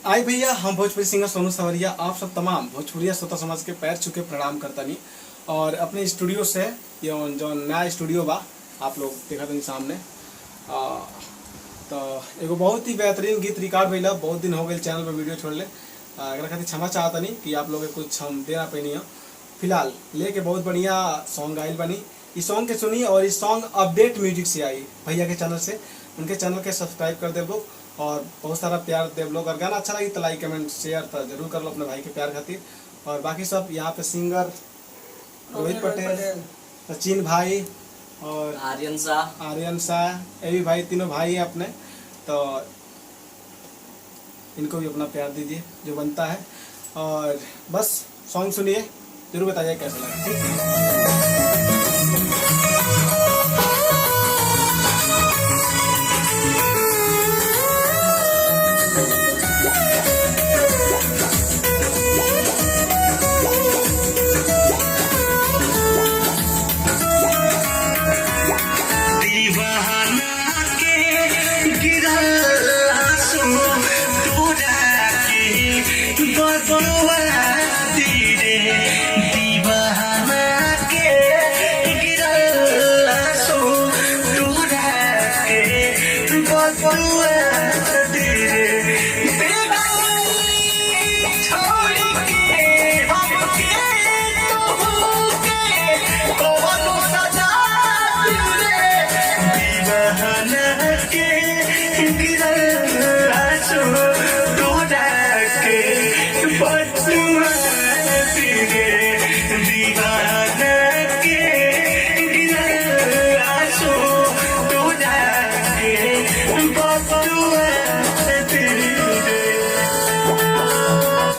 आई भैया, हम भोजपुरी सिंगर सोनू सवरिया आप सब तमाम भोजपुरिया श्रोता समाज के पैर छू के प्रणाम करतनी। और अपने स्टूडियो से ये जो नया स्टूडियो बा आप लोग देखा तनी सामने। तो एगो बहुत ही बेहतरीन गीत रिकॉर्ड भइला, बहुत दिन हो गए चैनल पर वीडियो छोड़ले। एकरा खातिर क्षमा चाहतनी कि आप लोग के कुछ हम दे ना पैनी। फिलहाल लेके बहुत बढ़िया सॉन्ग आइल बनी। इस सॉन्ग के सुनी और इस सॉन्ग अपडेट म्यूजिक से आई भैया के चैनल से। उनके चैनल के सब्सक्राइब कर दे लोग और बहुत सारा प्यार देव लोग। और गाना अच्छा लगी तो लाइक कमेंट शेयर तो जरूर कर लो अपने भाई के प्यार खातिर। और बाकी सब यहाँ पे सिंगर रोहित पटेल, सचिन भाई और आर्यन शाह ये भी भाई, तीनों भाई हैं अपने। तो इनको भी अपना प्यार दीजिए जो बनता है। और बस सॉन्ग सुनिए, जरूर बताइए कैसा लगा। ठीक है।